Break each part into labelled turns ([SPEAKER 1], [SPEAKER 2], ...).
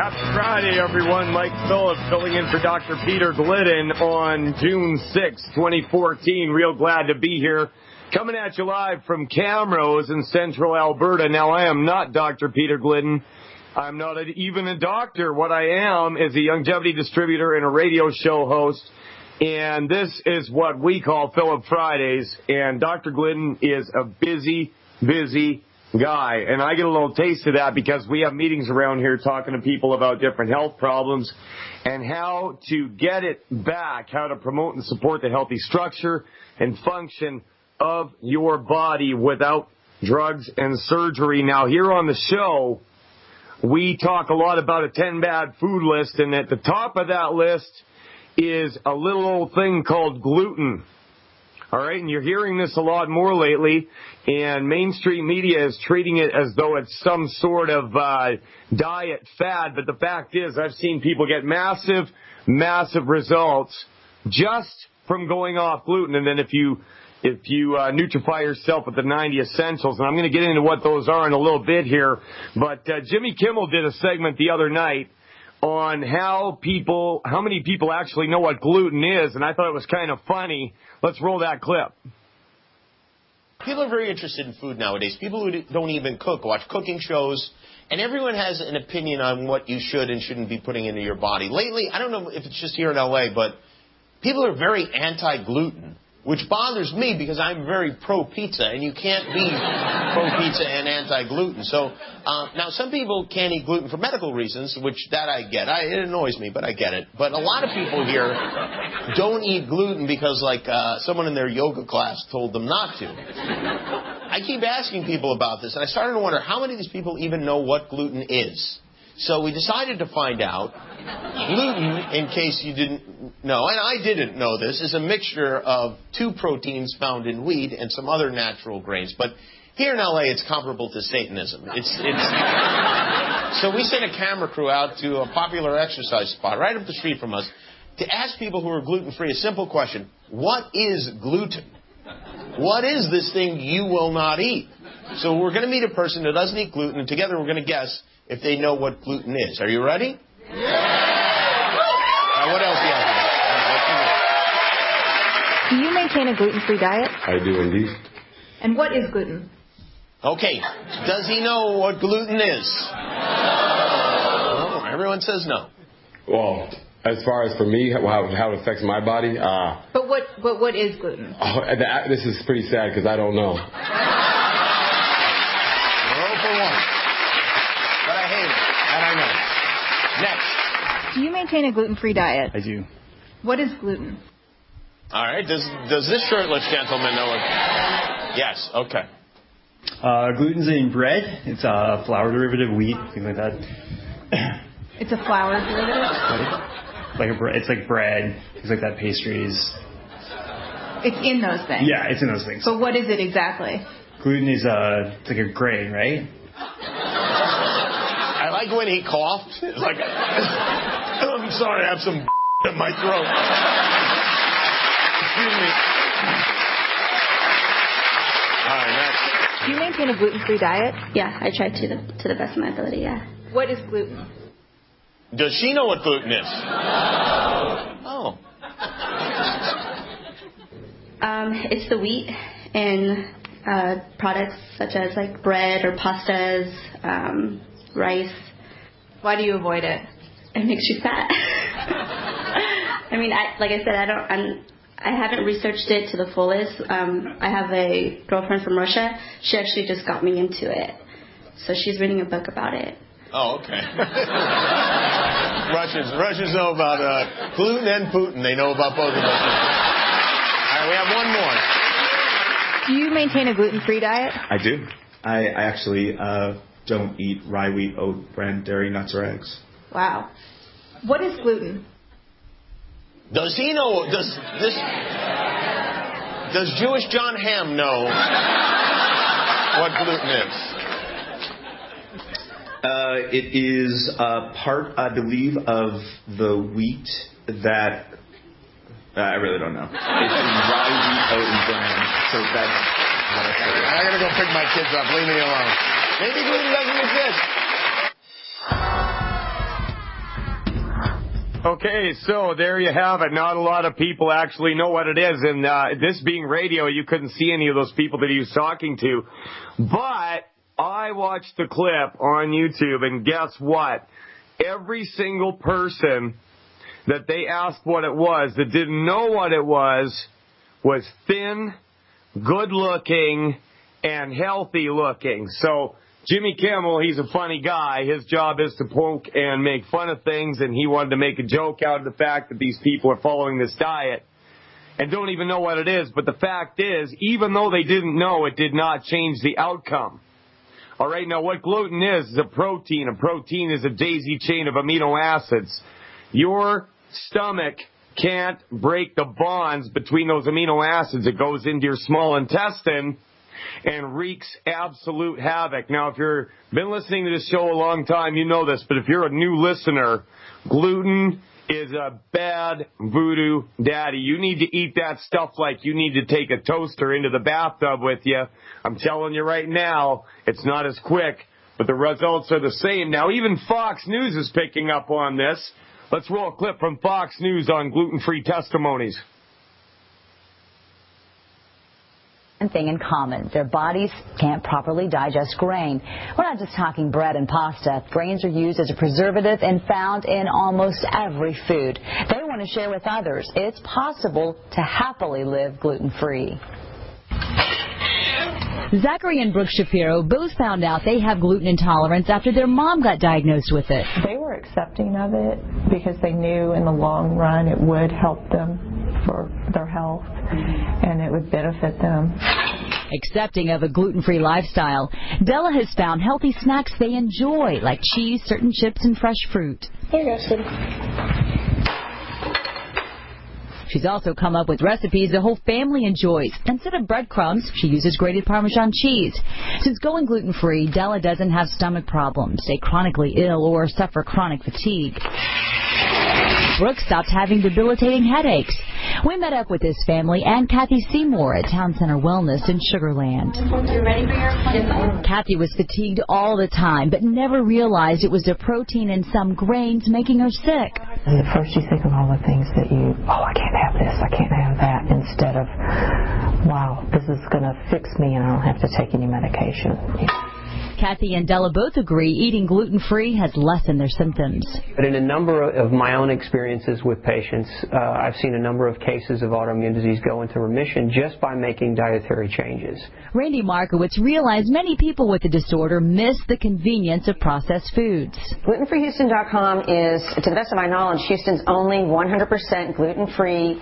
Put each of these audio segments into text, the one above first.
[SPEAKER 1] Happy Friday, everyone. Mike Phillips filling in for Dr. Peter Glidden on June 6, 2014. Real glad to be here. Coming at you live from Camrose in central Alberta. Now, I am not Dr. Peter Glidden. I'm not even a doctor. What I am is a longevity distributor and a radio show host. And this is what we call Phillip Fridays. And Dr. Glidden is a busy guy, and I get a little taste of that because we have meetings around here talking to people about different health problems and how to get it back, how to promote and support the healthy structure and function of your body without drugs and surgery. Now, here on the show, we talk a lot about a 10 bad food list, and at the top of that list is a little old thing called gluten. All right, and you're hearing this a lot more lately, and mainstream media is treating it as though it's some sort of diet fad, but the fact is I've seen people get massive results just from going off gluten. And then if you nutrify yourself with the 90 essentials, and I'm going to get into what those are in a little bit here, but Jimmy Kimmel did a segment the other night on how many people actually know what gluten is, and I thought it was kind of funny. Let's roll that clip.
[SPEAKER 2] People are very interested in food nowadays. People who don't even cook watch cooking shows, and everyone has an opinion on what you should and shouldn't be putting into your body. Lately, I don't know if it's just here in L.A., but people are very anti-gluten, which bothers me because I'm very pro-pizza, and you can't be pro-pizza and anti-gluten. So now some people can't eat gluten for medical reasons, which that I get. It annoys me, but I get it. But a lot of people here don't eat gluten because, like, someone in their yoga class told them not to. I keep asking people about this, and I started to wonder how many of these people even know what gluten is. So we decided to find out. Gluten, in case you didn't know, and I didn't know this, is a mixture of 2 proteins found in wheat and some other natural grains. But here in L.A., it's comparable to Satanism. So we sent a camera crew out to a popular exercise spot right up the street from us to ask people who are gluten-free a simple question. What is gluten? What is this thing you will not eat? So we're going to meet a person who doesn't eat gluten, and together we're going to guess if they know what gluten is. Are you ready? Yeah! What else do you have?
[SPEAKER 3] Do you maintain a gluten-free diet?
[SPEAKER 4] I do indeed.
[SPEAKER 3] And what is gluten?
[SPEAKER 2] Okay. Does he know what gluten is? No. Everyone says no.
[SPEAKER 4] Well, as far as for me, how it affects my body.
[SPEAKER 3] But what is gluten?
[SPEAKER 4] This is pretty sad because I don't know.
[SPEAKER 2] And I know. Next.
[SPEAKER 3] Do you maintain a gluten-free diet?
[SPEAKER 5] I do.
[SPEAKER 3] What is gluten?
[SPEAKER 2] All right. Does this shirtless gentleman know it? Yes. Okay.
[SPEAKER 5] Gluten's in bread. It's a flour derivative, wheat, things like that.
[SPEAKER 3] It's a flour derivative?
[SPEAKER 5] It's like bread, things like that, pastries.
[SPEAKER 3] It's in those things?
[SPEAKER 5] Yeah, it's in those things.
[SPEAKER 3] But what is it exactly?
[SPEAKER 5] Gluten is it's like a grain, right?
[SPEAKER 2] I like when he coughed. It's like, I'm sorry, I have some in my throat. Excuse me. All right, next.
[SPEAKER 3] Do you maintain a gluten-free diet?
[SPEAKER 6] Yeah, I try to the best of my ability, yeah.
[SPEAKER 3] What is gluten?
[SPEAKER 2] Does she know what gluten is? Oh.
[SPEAKER 6] It's the wheat in products such as like bread or pastas, rice.
[SPEAKER 3] Why do you avoid it?
[SPEAKER 6] It makes you fat. I mean, like I said, I haven't researched it to the fullest. I have a girlfriend from Russia. She actually just got me into it. So she's reading a book about it.
[SPEAKER 2] Oh, okay. Russians know about gluten and Putin. They know about both of those. All right, we have one more.
[SPEAKER 3] Do you maintain a gluten-free diet?
[SPEAKER 7] I do. I actually don't eat rye, wheat, oat, bran, dairy, nuts, or eggs.
[SPEAKER 3] Wow. What is gluten?
[SPEAKER 2] Does he know? Does Jewish John Hamm know what gluten is?
[SPEAKER 7] It is part, I believe, of the wheat that I really don't know. It's rye, wheat, oat, and bran. So that's what I say.
[SPEAKER 2] I gotta go pick my kids up. Leave me alone. Maybe gluten doesn't exist.
[SPEAKER 1] Okay, so there you have it. Not a lot of people actually know what it is. And this being radio, you couldn't see any of those people that he was talking to. But I watched the clip on YouTube, and guess what? Every single person that they asked what it was that didn't know what it was thin, good-looking, and healthy-looking. So Jimmy Kimmel, he's a funny guy. His job is to poke and make fun of things, and he wanted to make a joke out of the fact that these people are following this diet and don't even know what it is. But the fact is, even though they didn't know, it did not change the outcome. All right, now what gluten is a protein. A protein is a daisy chain of amino acids. Your stomach can't break the bonds between those amino acids. It goes into your small intestine and wreaks absolute havoc. Now, if you've been listening to this show a long time, you know this, but if you're a new listener, gluten is a bad voodoo daddy. You need to eat that stuff like you need to take a toaster into the bathtub with you. I'm telling you right now, it's not as quick, but the results are the same. Now, even Fox News is picking up on this. Let's roll a clip from Fox News on gluten-free testimonies.
[SPEAKER 8] One thing in common, their bodies can't properly digest grain. We're not just talking bread and pasta. Grains are used as a preservative and found in almost every food. They want to share with others it's possible to happily live gluten-free. Zachary and Brooke Shapiro both found out they have gluten intolerance after their mom got diagnosed with it.
[SPEAKER 9] They were accepting of it because they knew in the long run it would help them for their health and it would benefit them.
[SPEAKER 8] Accepting of a gluten-free lifestyle, Della has found healthy snacks they enjoy, like cheese, certain chips, and fresh fruit.
[SPEAKER 6] Here you go, Sid.
[SPEAKER 8] She's also come up with recipes the whole family enjoys. Instead of breadcrumbs, she uses grated Parmesan cheese. Since going gluten-free, Della doesn't have stomach problems, stay chronically ill, or suffer chronic fatigue. Brooke stopped having debilitating headaches. We met up with this family and Kathy Seymour at Town Center Wellness in Sugar Land.
[SPEAKER 6] You ready for your appointment?
[SPEAKER 8] Kathy was fatigued all the time, but never realized it was the protein in some grains making her sick.
[SPEAKER 9] At first you think of all the things that I can't have this, I can't have that, instead of, wow, this is going to fix me and I don't have to take any medication.
[SPEAKER 8] Kathy and Della both agree eating gluten-free has lessened their symptoms.
[SPEAKER 10] But in a number of my own experiences with patients, I've seen a number of cases of autoimmune disease go into remission just by making dietary changes.
[SPEAKER 8] Randy Markowitz realized many people with the disorder miss the convenience of processed foods.
[SPEAKER 11] GlutenFreeHouston.com is, to the best of my knowledge, Houston's only 100% gluten-free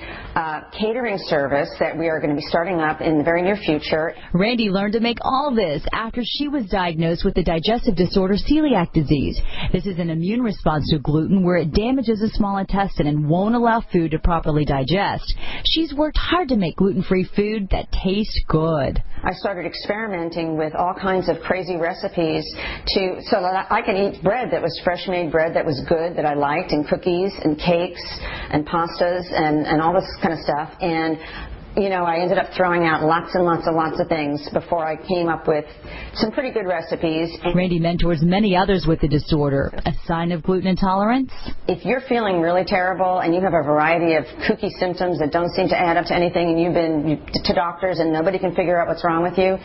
[SPEAKER 11] catering service that we are going to be starting up in the very near future.
[SPEAKER 8] Randy learned to make all this after she was diagnosed with the digestive disorder celiac disease. This is an immune response to gluten where it damages the small intestine and won't allow food to properly digest. She's worked hard to make gluten-free food that tastes good.
[SPEAKER 11] I started experimenting with all kinds of crazy recipes so that I could eat bread that was fresh made bread that was good, that I liked, and cookies and cakes and pastas and all this kind of stuff. And I ended up throwing out lots and lots of things before I came up with some pretty good recipes.
[SPEAKER 8] Randy mentors many others with the disorder. A sign of gluten intolerance?
[SPEAKER 11] If you're feeling really terrible and you have a variety of kooky symptoms that don't seem to add up to anything and you've been to doctors and nobody can figure out what's wrong with you.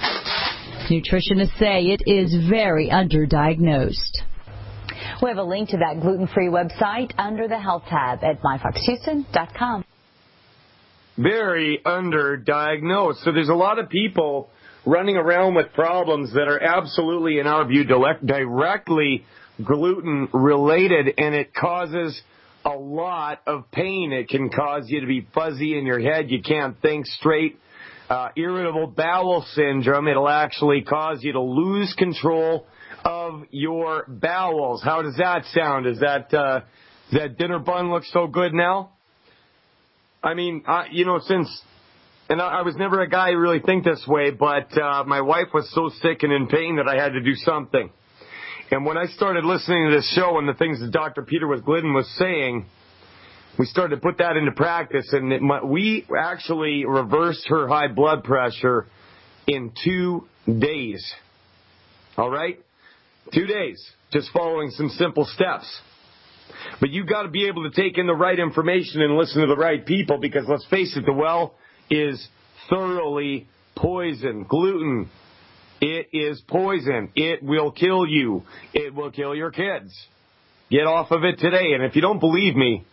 [SPEAKER 8] Nutritionists say it is very underdiagnosed.
[SPEAKER 12] We have a link to that gluten-free website under the Health tab at myfoxhouston.com.
[SPEAKER 1] Very underdiagnosed. So there's a lot of people running around with problems that are absolutely, in our view, directly gluten-related, and it causes a lot of pain. It can cause you to be fuzzy in your head. You can't think straight. Irritable bowel syndrome. It'll actually cause you to lose control of your bowels. How does that sound? Does that dinner bun look so good now? I mean, I was never a guy who really think this way, but my wife was so sick and in pain that I had to do something. And when I started listening to this show and the things that Dr. Peter Glidden was saying, we started to put that into practice, and we actually reversed her high blood pressure in 2 days. All right? 2 days, just following some simple steps. But you got to be able to take in the right information and listen to the right people, because let's face it, the well is thoroughly poison. Gluten, it is poison. It will kill you. It will kill your kids. Get off of it today. And if you don't believe me,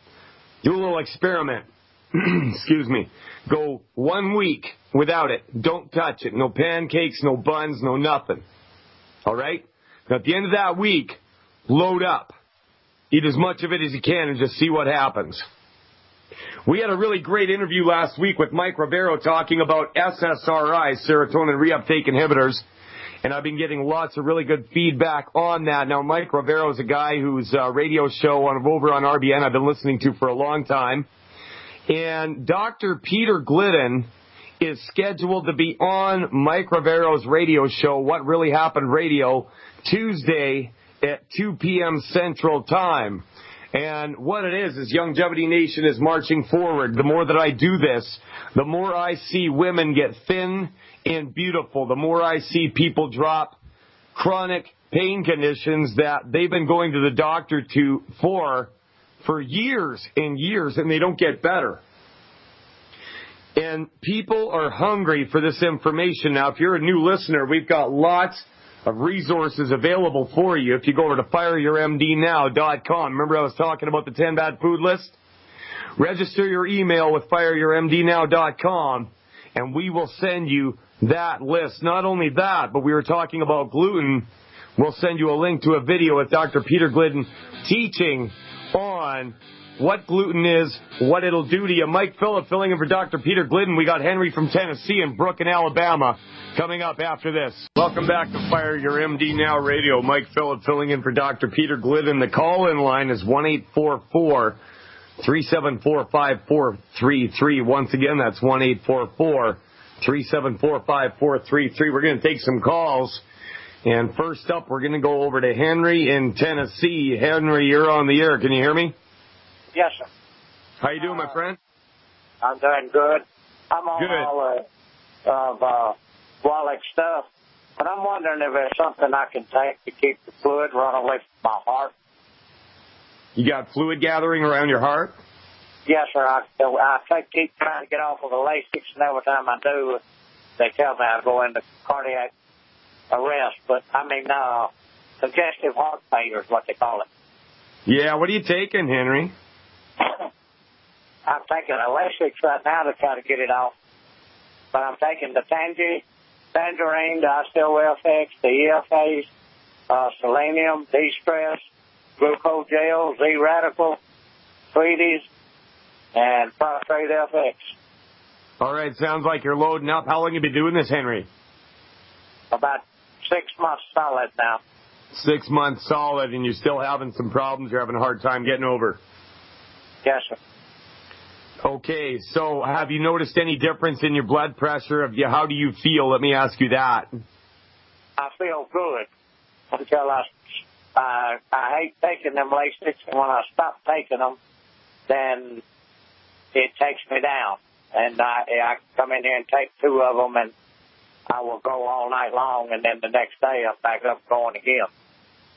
[SPEAKER 1] do a little experiment. Excuse me. Go 1 week without it. Don't touch it. No pancakes, no buns, no nothing. All right? Now, at the end of that week, load up. Eat as much of it as you can and just see what happens. We had a really great interview last week with Mike Rivero talking about SSRIs, serotonin reuptake inhibitors, and I've been getting lots of really good feedback on that. Now, Mike Rivero is a guy whose radio show over on RBN I've been listening to for a long time, and Dr. Peter Glidden is scheduled to be on Mike Rivero's radio show, What Really Happened Radio, Tuesday at 2 p.m. Central Time. And what it is Longevity Nation is marching forward. The more that I do this, the more I see women get thin and beautiful. The more I see people drop chronic pain conditions that they've been going to the doctor for years and years, and they don't get better. And people are hungry for this information. Now, if you're a new listener, we've got lots of resources available for you. If you go over to fireyourmdnow.com, remember I was talking about the 10 bad food list? Register your email with fireyourmdnow.com, and we will send you that list. Not only that, but we were talking about gluten. We'll send you a link to a video with Dr. Peter Glidden teaching on what gluten is, what it'll do to you. Mike Phillip filling in for Dr. Peter Glidden. We got Henry from Tennessee and Brooke in Alabama coming up after this. Welcome back to Fire Your MD Now Radio. Mike Phillip filling in for Dr. Peter Glidden. The call-in line is 1-844-374-5433. Once again, that's 1-844-374-5433. We're going to take some calls. And first up, we're going to go over to Henry in Tennessee. Henry, you're on the air. Can you hear me?
[SPEAKER 13] Yes, sir.
[SPEAKER 1] How you doing, my friend?
[SPEAKER 13] I'm doing good. I'm on all Wallach stuff, but I'm wondering if there's something I can take to keep the fluid run away from my heart.
[SPEAKER 1] You got fluid gathering around your heart?
[SPEAKER 13] Yes, sir. I keep trying to get off of the Lasix, and every time I do, they tell me I go into cardiac arrest. But, congestive heart failure is what they call it.
[SPEAKER 1] Yeah, what are you taking, Henry?
[SPEAKER 13] I'm taking a Lasix right now to try to get it off. But I'm taking the Tangerine, the Osteoelfx, the EFAs, selenium, D-stress, glucogel, Z-radical, Sweeties, and Prostrate FX.
[SPEAKER 1] All right, sounds like you're loading up. How long have you been doing this, Henry?
[SPEAKER 13] About 6 months solid now.
[SPEAKER 1] 6 months solid, and you're still having some problems you're having a hard time getting over.
[SPEAKER 13] Yes, sir.
[SPEAKER 1] Okay, so have you noticed any difference in your blood pressure? How do you feel? Let me ask you that.
[SPEAKER 13] I feel good until I hate taking them Lasix, and when I stop taking them, then it takes me down. And I come in here and take 2 of them, and I will go all night long, and then the next day I'm back up going again.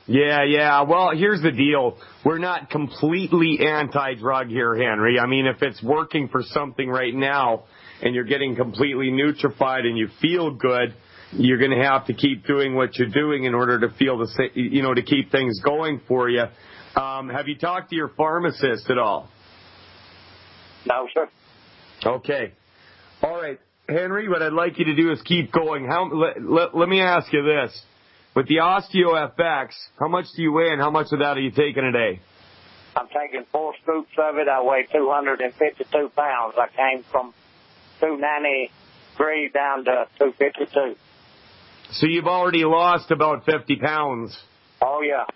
[SPEAKER 1] Yeah. Well, here's the deal. We're not completely anti-drug here, Henry. I mean, if it's working for something right now and you're getting completely nutrified and you feel good, you're going to have to keep doing what you're doing in order to to keep things going for you. Have you talked to your pharmacist at all?
[SPEAKER 13] No, sir.
[SPEAKER 1] Okay. All right. Henry, what I'd like you to do is keep going. Let me ask you this. With the OsteoFX, how much do you weigh and how much of that are you taking a day?
[SPEAKER 13] I'm taking 4 scoops of it. I weigh 252 pounds. I came from 293 down to 252.
[SPEAKER 1] So you've already lost about 50 pounds.
[SPEAKER 13] Oh, yeah.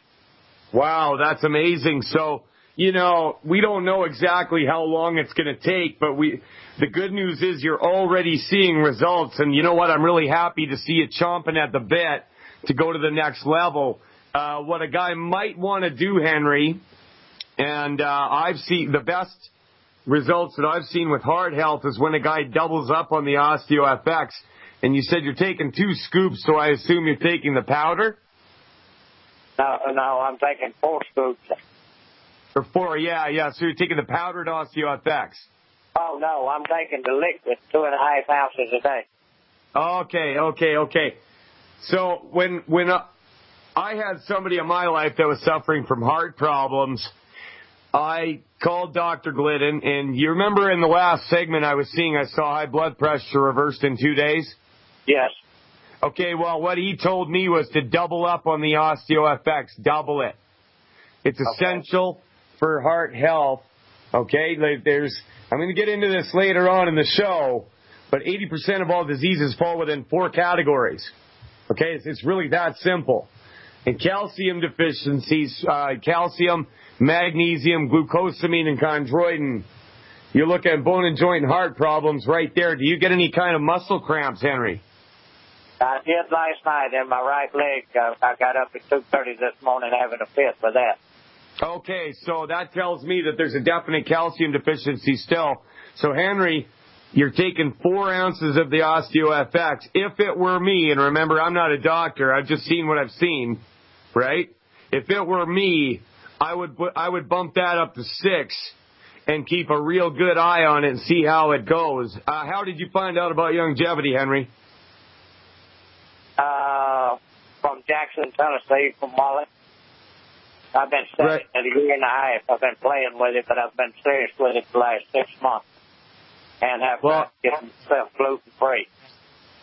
[SPEAKER 1] Wow, that's amazing. So, we don't know exactly how long it's going to take, but the good news is you're already seeing results. And you know what? I'm really happy to see you chomping at the bit to go to the next level. What a guy might want to do, Henry, and I've seen the best results that I've seen with heart health is when a guy doubles up on the OsteoFX. And you said you're taking 2 scoops, so I assume you're taking the powder?
[SPEAKER 13] No, I'm taking 4 scoops.
[SPEAKER 1] Or 4, yeah. So you're taking the powdered OsteoFX.
[SPEAKER 13] Oh, no, I'm taking the liquid, 2.5 ounces a day.
[SPEAKER 1] Okay. So when I had somebody in my life that was suffering from heart problems, I called Dr. Glidden, and you remember in the last segment I was seeing, I saw high blood pressure reversed in 2 days?
[SPEAKER 13] Yes.
[SPEAKER 1] Okay, well, what he told me was to double up on the OsteoFX, double it. It's essential for heart health, okay? I'm going to get into this later on in the show, but 80% of all diseases fall within 4 categories, okay? It's really that simple. And calcium deficiencies, calcium, magnesium, glucosamine, and chondroitin. You look at bone and joint and heart problems right there. Do you get any kind of muscle cramps, Henry?
[SPEAKER 13] I did last night in my right leg. I got up at 2:30 this morning having a fit for that.
[SPEAKER 1] Okay, so that tells me that there's a definite calcium deficiency still. So, Henry, you're taking 4 ounces of the OsteoFX. If it were me, and remember, I'm not a doctor, I've just seen what I've seen, right? If it were me, I would bump that up to 6 and keep a real good eye on it and see how it goes. How did you find out about longevity, Henry?
[SPEAKER 13] From Jackson, Tennessee, from Molly. I've been studying it a year and a half. I've been playing with it, but I've been serious with it the last 6 months. And have to get myself gluten-free.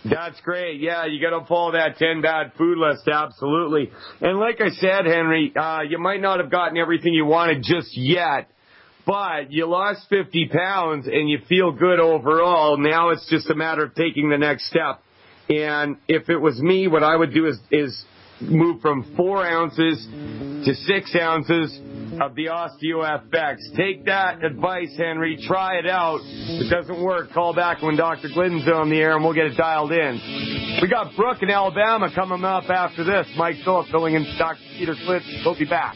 [SPEAKER 1] That's great. Yeah, you got to follow that 10 bad food list, absolutely. And like I said, Henry, you might not have gotten everything you wanted just yet, but you lost 50 pounds and you feel good overall. Now it's just a matter of taking the next step. And if it was me, what I would do is move from 4 ounces to 6 ounces of the OsteoFX. Take that advice, Henry. Try it out. If it doesn't work, call back when Dr. Glidden's on the air and we'll get it dialed in. We got Brooke in Alabama coming up after this. Mike Phillips filling in for Dr. Peter Glidden. We'll be back.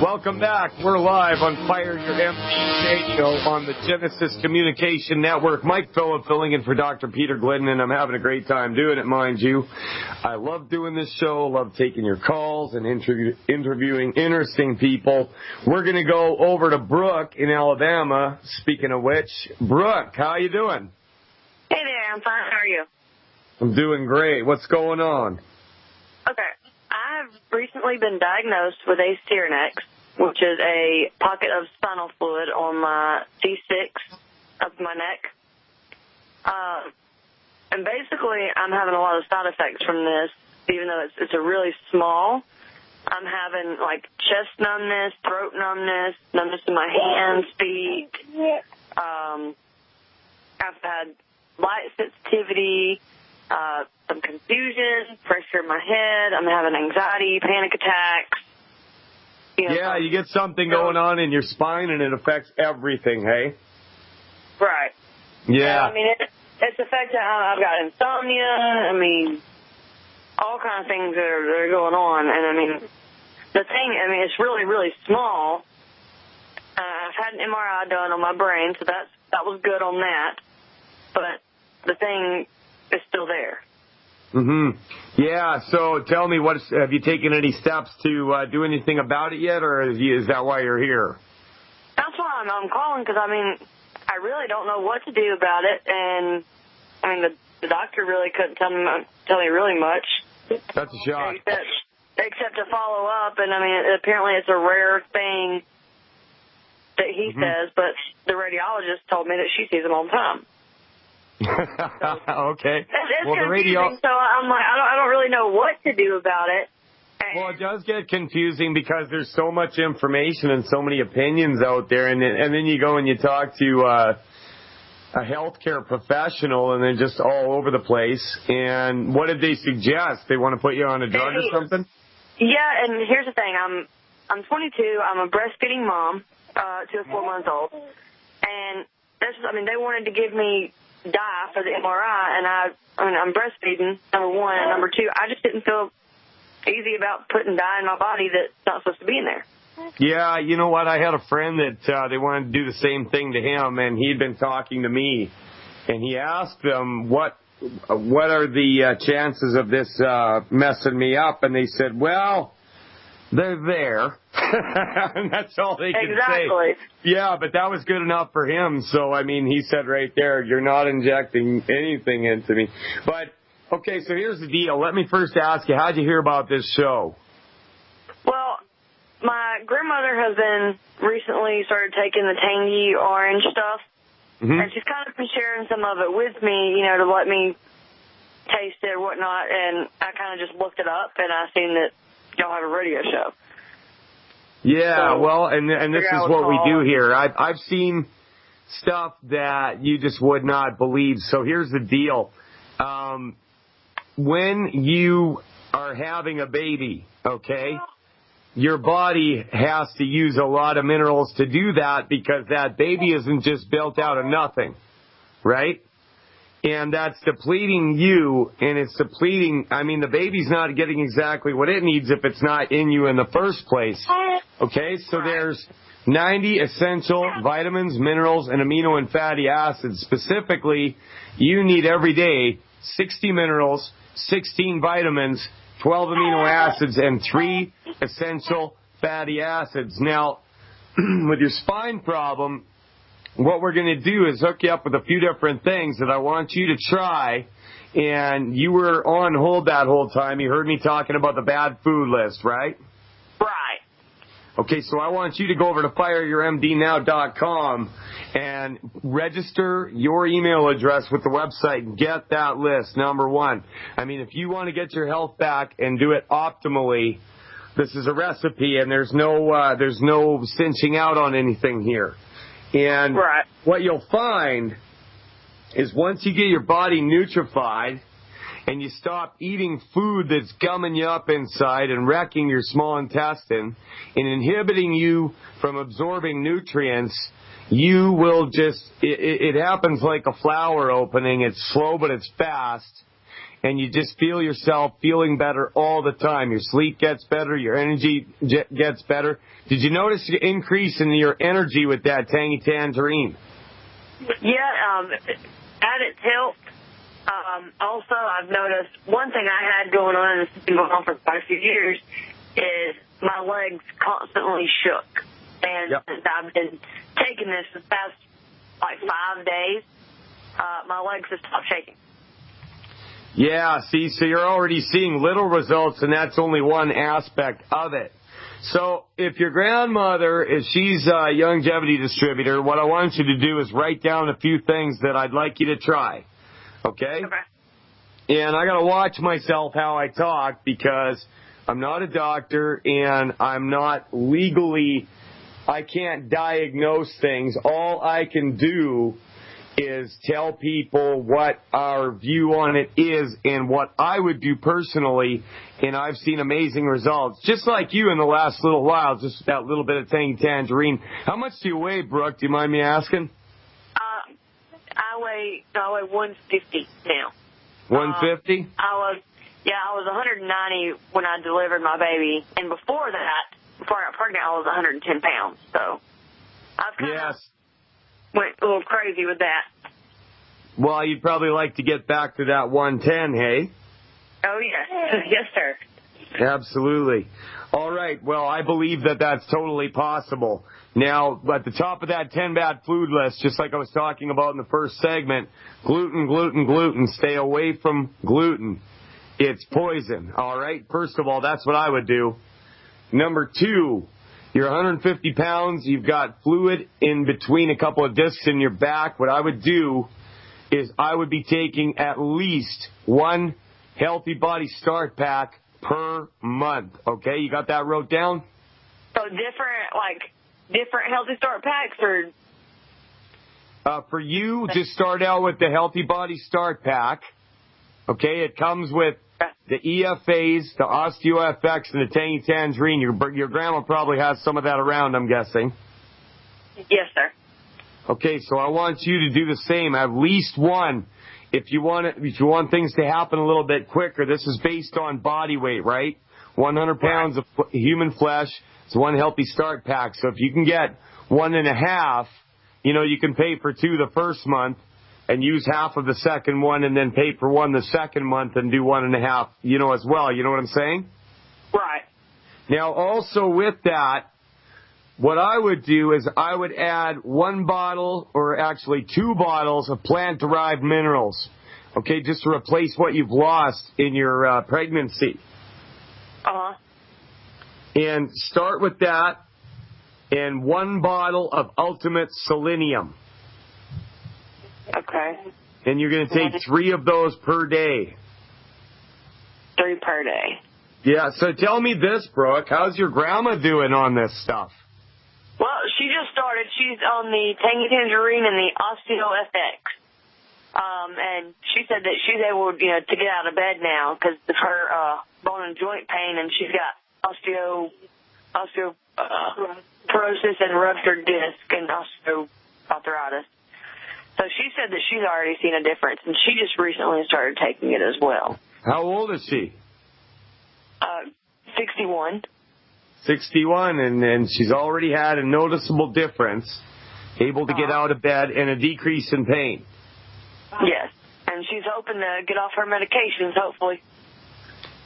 [SPEAKER 1] Welcome back. We're live on Fire Your MC Radio on the Genesis Communication Network. Mike Phillips filling in for Dr. Peter Glidden, and I'm having a great time doing it, mind you. I love doing this show, love taking your calls and interviewing interesting people. We're going to go over to Brooke in Alabama. Speaking of which, Brooke, how you doing?
[SPEAKER 14] Hey there, I'm fine. How are you?
[SPEAKER 1] I'm doing great. What's going on?
[SPEAKER 14] Okay. I've recently been diagnosed with a Cyranex, which is a pocket of spinal fluid on my C6 of my neck. And basically, I'm having a lot of side effects from this, even though it's a really small. I'm having, like, chest numbness, throat numbness, numbness in my hands, feet. I've had light sensitivity, some confusion, pressure in my head. I'm having anxiety, panic attacks.
[SPEAKER 1] You get something going on in your spine, and it affects everything, hey?
[SPEAKER 14] Right.
[SPEAKER 1] Yeah.
[SPEAKER 14] I mean, it's affected. I've got insomnia. I mean, all kinds of things that are going on. And, I mean, it's really, really small. I've had an MRI done on my brain, so that was good on that. But the thing is still there.
[SPEAKER 1] Yeah, so tell me, have you taken any steps to do anything about it yet, or is that why you're here?
[SPEAKER 14] That's why I'm calling, because, I mean, I really don't know what to do about it, and, I mean, the doctor really couldn't tell me really much.
[SPEAKER 1] That's a shock.
[SPEAKER 14] Except to follow up, and, I mean, apparently it's a rare thing that he says, but the radiologist told me that she sees them all the time.
[SPEAKER 1] Okay.
[SPEAKER 14] It's confusing, so I'm like, I don't really know what to do about it.
[SPEAKER 1] Well, it does get confusing because there's so much information and so many opinions out there, and then you go and you talk to a healthcare professional, and they're just all over the place. And what did they suggest? They want to put you on a drug or something?
[SPEAKER 14] Yeah, and here's the thing. I'm 22. I'm a breastfeeding mom to a 4-month-old, and they wanted to give me dye for the MRI, and I'm breastfeeding, number one, and number two, I just didn't feel easy about putting dye in my body that's not supposed to be in there.
[SPEAKER 1] Yeah, you know what? I had a friend that they wanted to do the same thing to him, and he'd been talking to me, and he asked them what are the chances of this messing me up, and they said, well, They're there. And that's all they can
[SPEAKER 14] Exactly.
[SPEAKER 1] say. Yeah, but that was good enough for him. So, I mean, he said right there, you're not injecting anything into me. But, okay, so here's the deal. Let me first ask you, how'd you hear about this show?
[SPEAKER 14] Well, my grandmother has been recently started taking the tangy orange stuff, and she's kind of been sharing some of it with me, to let me taste it or whatnot, and I kind of just looked it up, and I seen that y'all have a radio show.
[SPEAKER 1] Yeah,
[SPEAKER 14] so,
[SPEAKER 1] well, and this is what we do here. I've seen stuff that you just would not believe. So here's the deal. When you are having a baby, okay, your body has to use a lot of minerals to do that because that baby isn't just built out of nothing, right? And that's depleting you, and it's depleting, the baby's not getting exactly what it needs if it's not in you in the first place. Okay, so there's 90 essential vitamins, minerals, and amino and fatty acids. Specifically, you need every day 60 minerals, 16 vitamins, 12 amino acids, and 3 essential fatty acids. Now, with your spine problem, what we're going to do is hook you up with a few different things that I want you to try. And you were on hold that whole time. You heard me talking about the bad food list, right?
[SPEAKER 14] Right.
[SPEAKER 1] Okay, so I want you to go over to fireyourmdnow.com and register your email address with the website and get that list, number one. If you want to get your health back and do it optimally, this is a recipe, and there's no cinching out on anything here. And what you'll find is once you get your body nutrified and you stop eating food that's gumming you up inside and wrecking your small intestine and inhibiting you from absorbing nutrients, you will it happens like a flower opening. It's slow, but it's fast. And you just feel yourself feeling better all the time. Your sleep gets better. Your energy gets better. Did you notice the increase in your energy with that tangy tangerine?
[SPEAKER 14] Yeah, at its helped. Also, I've noticed one thing I had going on, and this has been going on for quite a few years, is my legs constantly shook. And since I've been taking this the past, 5 days, my legs have stopped shaking.
[SPEAKER 1] Yeah, see, so you're already seeing little results, and that's only one aspect of it. So if your grandmother, she's a longevity distributor, what I want you to do is write down a few things that I'd like you to try, okay? And I got to watch myself how I talk because I'm not a doctor and I'm not legally, I can't diagnose things. All I can do is tell people what our view on it is and what I would do personally, and I've seen amazing results. Just like you in the last little while, just that little bit of tangerine. How much do you weigh, Brooke? Do you mind me asking?
[SPEAKER 14] I weigh 150 now.
[SPEAKER 1] 150?
[SPEAKER 14] I was 190 when I delivered my baby, and before that, before I got pregnant, I was 110 pounds. So I've kind of went a little crazy with that.
[SPEAKER 1] Well, you'd probably like to get back to that 110, hey?
[SPEAKER 14] Oh, yes. Yes, sir.
[SPEAKER 1] Absolutely. All right. Well, I believe that that's totally possible. Now, at the top of that 10 bad food list, just like I was talking about in the first segment, gluten, gluten, gluten. Stay away from gluten. It's poison. All right. First of all, that's what I would do. Number 2, you're 150 pounds. You've got fluid in between a couple of discs in your back. What I would do is I would be taking at least 1 Healthy Body Start Pack per month. Okay, you got that wrote down?
[SPEAKER 14] So different Healthy Start Packs, or?
[SPEAKER 1] For you, just start out with the Healthy Body Start Pack. Okay, it comes with the EFAs, the OsteoFX, and the Tangy Tangerine. Your grandma probably has some of that around, I'm guessing.
[SPEAKER 14] Yes, sir.
[SPEAKER 1] Okay, so I want you to do the same. At least 1. If you want things to happen a little bit quicker, this is based on body weight, right? 100 pounds of human flesh is 1 Healthy Start Pack. So if you can get 1.5, you can pay for 2 the first month and use half of the second one, and then pay for 1 the second month and do 1.5, as well. You know what I'm saying?
[SPEAKER 14] Right.
[SPEAKER 1] Now, also with that, what I would do is I would add 1 bottle, or actually 2 bottles of plant-derived minerals, okay, just to replace what you've lost in your pregnancy.
[SPEAKER 14] Uh-huh.
[SPEAKER 1] And start with that, and 1 bottle of Ultimate Selenium.
[SPEAKER 14] Okay.
[SPEAKER 1] And you're going to take 3 of those per day.
[SPEAKER 14] 3 per day.
[SPEAKER 1] Yeah, so tell me this, Brooke. How's your grandma doing on this stuff?
[SPEAKER 14] Well, she just started. She's on the Tangy Tangerine and the Osteo FX. And she said that she's able, to get out of bed now because of her bone and joint pain, and she's got osteoporosis and ruptured disc and osteoarthritis. So she said that she's already seen a difference, and she just recently started taking it as well.
[SPEAKER 1] How old is she?
[SPEAKER 14] 61.
[SPEAKER 1] 61, and she's already had a noticeable difference, able to get out of bed, and a decrease in pain.
[SPEAKER 14] Yes, and she's hoping to get off her medications, hopefully.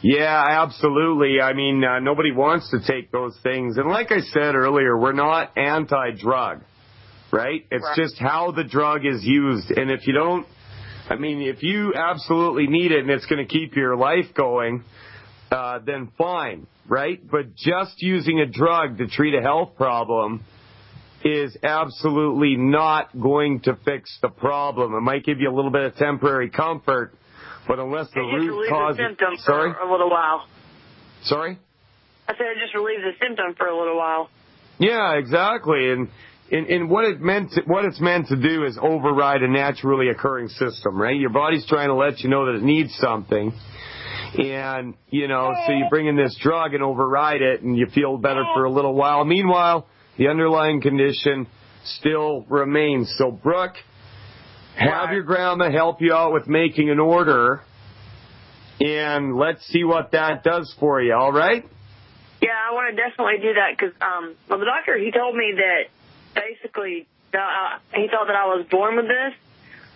[SPEAKER 1] Yeah, absolutely. I mean, nobody wants to take those things. And like I said earlier, we're not anti-drug, right? It's just how the drug is used. And if you don't, I mean, if you absolutely need it and it's going to keep your life going, then fine, right? But just using a drug to treat a health problem is absolutely not going to fix the problem. It might give you a little bit of temporary comfort, but unless the root cause...
[SPEAKER 14] It just relieves the symptom for a little while.
[SPEAKER 1] Sorry?
[SPEAKER 14] I said it just relieves the symptom for a little while.
[SPEAKER 1] Yeah, exactly. And what it's meant to do is override a naturally occurring system, right? Your body's trying to let you know that it needs something. And, so you bring in this drug and override it, and you feel better for a little while. Meanwhile, the underlying condition still remains. So, Brooke, have your grandma help you out with making an order, and let's see what that does for you, all right?
[SPEAKER 14] Yeah, I want to definitely do that because the doctor, he told me that basically he thought that I was born with this,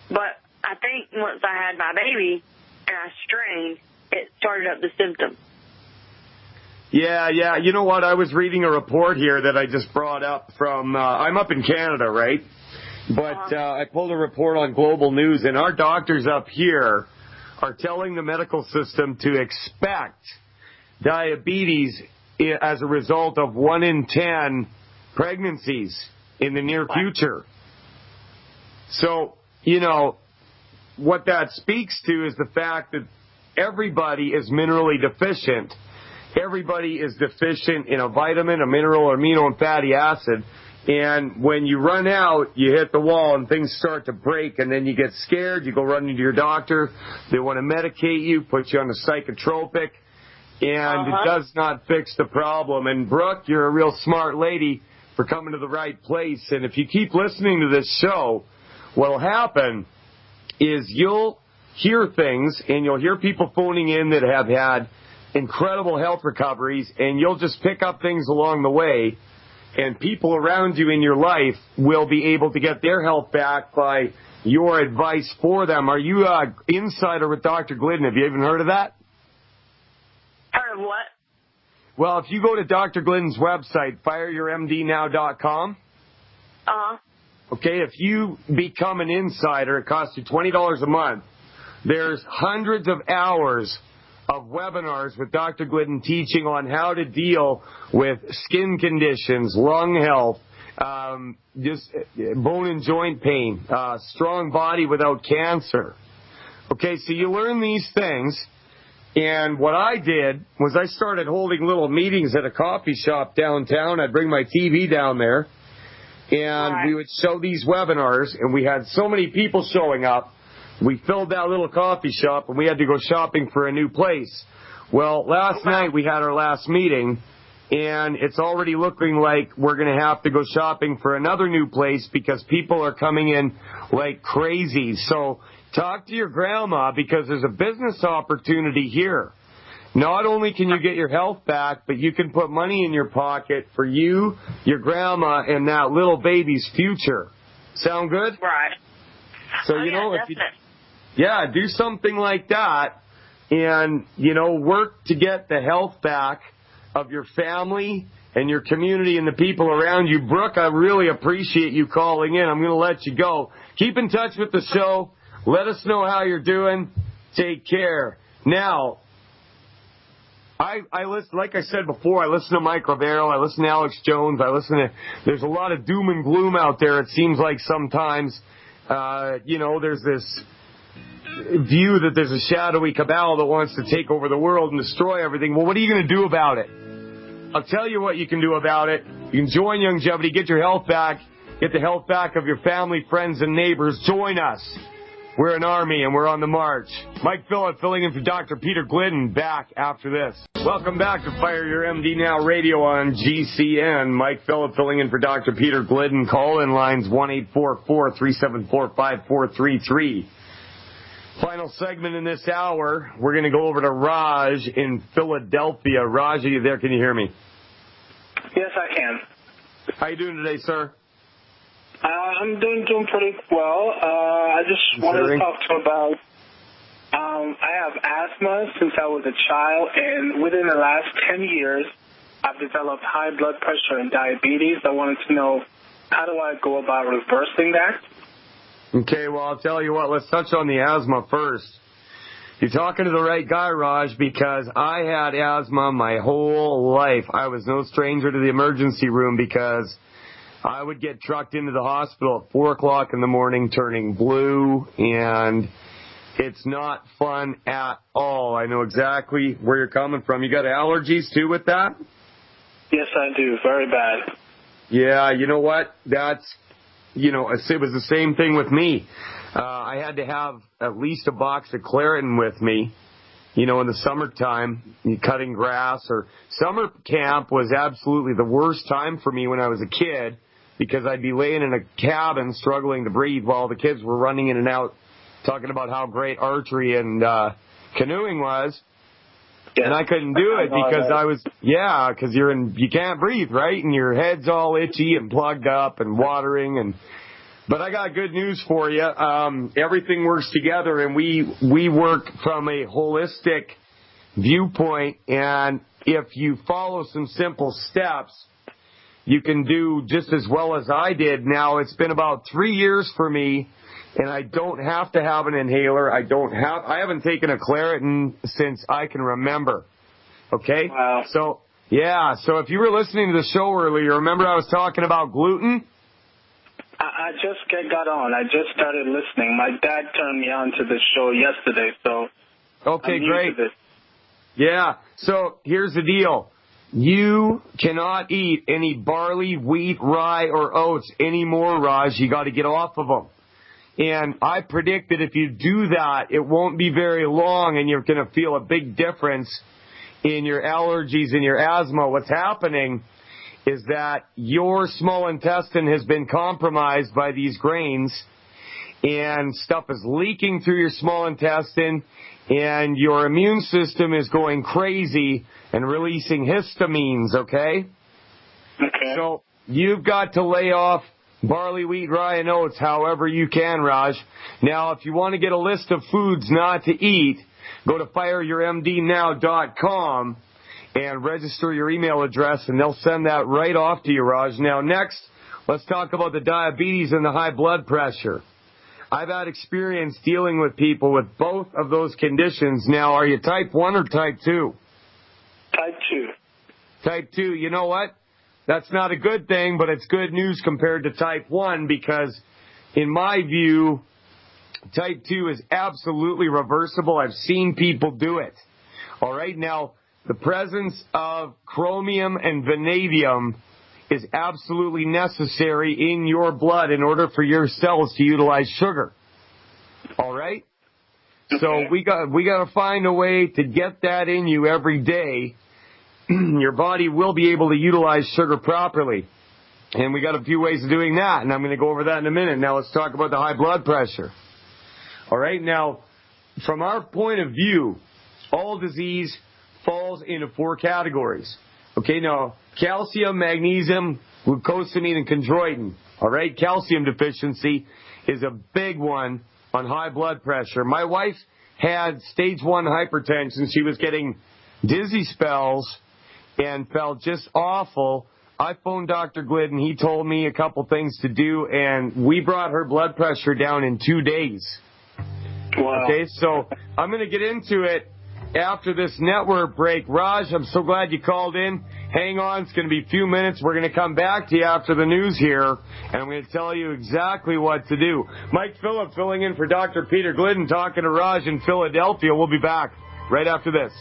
[SPEAKER 14] but I think once I had my baby and I strained, it started up the symptom.
[SPEAKER 1] Yeah. You know what? I was reading a report here that I just brought up from, I'm up in Canada, right? But I pulled a report on Global News, and our doctors up here are telling the medical system to expect diabetes as a result of 1 in 10 pregnancies in the near future. So, what that speaks to is the fact that everybody is minerally deficient. Everybody is deficient in a vitamin, a mineral, amino, and fatty acid. And when you run out, you hit the wall and things start to break, and then you get scared. You go running to your doctor. They want to medicate you, put you on a psychotropic, and it does not fix the problem. And, Brooke, you're a real smart lady for coming to the right place. And if you keep listening to this show, what will happen is you'll hear things, and you'll hear people phoning in that have had incredible health recoveries, and you'll just pick up things along the way, and people around you in your life will be able to get their health back by your advice for them. Are you an insider with Dr. Glidden? Have you even heard of that?
[SPEAKER 14] Heard of what?
[SPEAKER 1] Well, if you go to Dr. Glidden's website, fireyourmdnow.com, okay, if you become an insider, it costs you $20 a month. There's hundreds of hours of webinars with Dr. Glidden teaching on how to deal with skin conditions, lung health, just bone and joint pain, strong body without cancer. Okay, so you learn these things, and what I did was I started holding little meetings at a coffee shop downtown. I'd bring my TV down there, and we would show these webinars, and we had so many people showing up. We filled that little coffee shop, and we had to go shopping for a new place. Well, last night we had our last meeting, and it's already looking like we're going to have to go shopping for another new place because people are coming in like crazy. So talk to your grandma because there's a business opportunity here. Not only can you get your health back, but you can put money in your pocket for you, your grandma, and that little baby's future. Sound good?
[SPEAKER 14] Right.
[SPEAKER 1] So, if you... Yeah, do something like that and, work to get the health back of your family and your community and the people around you. Brooke, I really appreciate you calling in. I'm going to let you go. Keep in touch with the show. Let us know how you're doing. Take care. Now, I listen, like I said before, I listen to Mike Rivero, I listen to Alex Jones, there's a lot of doom and gloom out there. It seems like sometimes, there's this view that there's a shadowy cabal that wants to take over the world and destroy everything. Well, what are you going to do about it? I'll tell you what you can do about it. You can join Longevity, get your health back, get the health back of your family, friends, and neighbors. Join us. We're an army, and we're on the march. Mike Phillip filling in for Dr. Peter Glidden, back after this. Welcome back to Fire Your MD Now Radio on GCN. Mike Phillip filling in for Dr. Peter Glidden. Call-in lines 1-844-374-5433. Final segment in this hour, we're going to go over to Raj in Philadelphia. Raj, are you there? Can you hear me?
[SPEAKER 15] Yes, I can.
[SPEAKER 1] How you doing today, sir?
[SPEAKER 15] I'm doing pretty well. I just wanted to talk to you about, I have asthma since I was a child, and within the last 10 years, I've developed high blood pressure and diabetes. I wanted to know, how do I go about reversing that?
[SPEAKER 1] Okay, well, I'll tell you what. Let's touch on the asthma first. You're talking to the right guy, Raj, because I had asthma my whole life. I was no stranger to the emergency room because I would get trucked into the hospital at 4 o'clock in the morning turning blue, and it's not fun at all. I know exactly where you're coming from. You got allergies, too, with that?
[SPEAKER 15] Yes, I do. Very bad.
[SPEAKER 1] Yeah, you know what? It was the same thing with me. I had to have at least a box of Claritin with me, in the summertime, cutting grass. Or summer camp was absolutely the worst time for me when I was a kid, because I'd be laying in a cabin struggling to breathe while the kids were running in and out talking about how great archery and canoeing was. Yeah. And I couldn't do it because because you can't breathe, right? And your head's all itchy and plugged up and watering. But I got good news for you. Everything works together, and we work from a holistic viewpoint. And if you follow some simple steps, you can do just as well as I did. Now, it's been about 3 years for me, and I don't have to have an inhaler. I haven't taken a Claritin since I can remember. Okay? Wow. So if you were listening to the show earlier, remember I was talking about gluten?
[SPEAKER 15] I just got on. I just started listening. My dad turned me on to the show yesterday, so
[SPEAKER 1] okay,
[SPEAKER 15] I'm new
[SPEAKER 1] great.
[SPEAKER 15] to this.
[SPEAKER 1] Yeah, so here's the deal. You cannot eat any barley, wheat, rye, or oats anymore, Raj. You got to get off of them. And I predict that if you do that, it won't be very long, and you're going to feel a big difference in your allergies and your asthma. What's happening is that your small intestine has been compromised by these grains, and stuff is leaking through your small intestine, and your immune system is going crazy and releasing histamines, okay?
[SPEAKER 15] Okay.
[SPEAKER 1] So you've got to lay off barley, wheat, rye, and oats however you can, Raj. Now, if you want to get a list of foods not to eat, go to fireyourmdnow.com and register your email address, and they'll send that right off to you, Raj. Now, next, let's talk about the diabetes and the high blood pressure. I've had experience dealing with people with both of those conditions. Now, are you type 1 or type 2?
[SPEAKER 15] Type 2.
[SPEAKER 1] Type 2. You know what? That's not a good thing, but it's good news compared to type 1 because, in my view, type 2 is absolutely reversible. I've seen people do it. All right? Now, the presence of chromium and vanadium is absolutely necessary in your blood in order for your cells to utilize sugar. All right? Okay. So we got to find a way to get that in you every day. Your body will be able to utilize sugar properly. And we got a few ways of doing that, and I'm going to go over that in a minute. Now let's talk about the high blood pressure. All right? Now, from our point of view, all disease falls into 4 categories. Okay, now, calcium, magnesium, glucosamine, and chondroitin. All right, calcium deficiency is a big one on high blood pressure. My wife had stage 1 hypertension. She was getting dizzy spells and felt just awful. I phoned Dr. Glidden. He told me a couple things to do, and we brought her blood pressure down in 2 days.
[SPEAKER 15] Wow.
[SPEAKER 1] Okay, so I'm going to get into it after this network break. Raj, I'm so glad you called in. Hang on, it's going to be a few minutes. We're going to come back to you after the news here, and I'm going to tell you exactly what to do. Mike Phillip filling in for Dr. Peter Glidden, talking to Raj in Philadelphia. We'll be back right after this.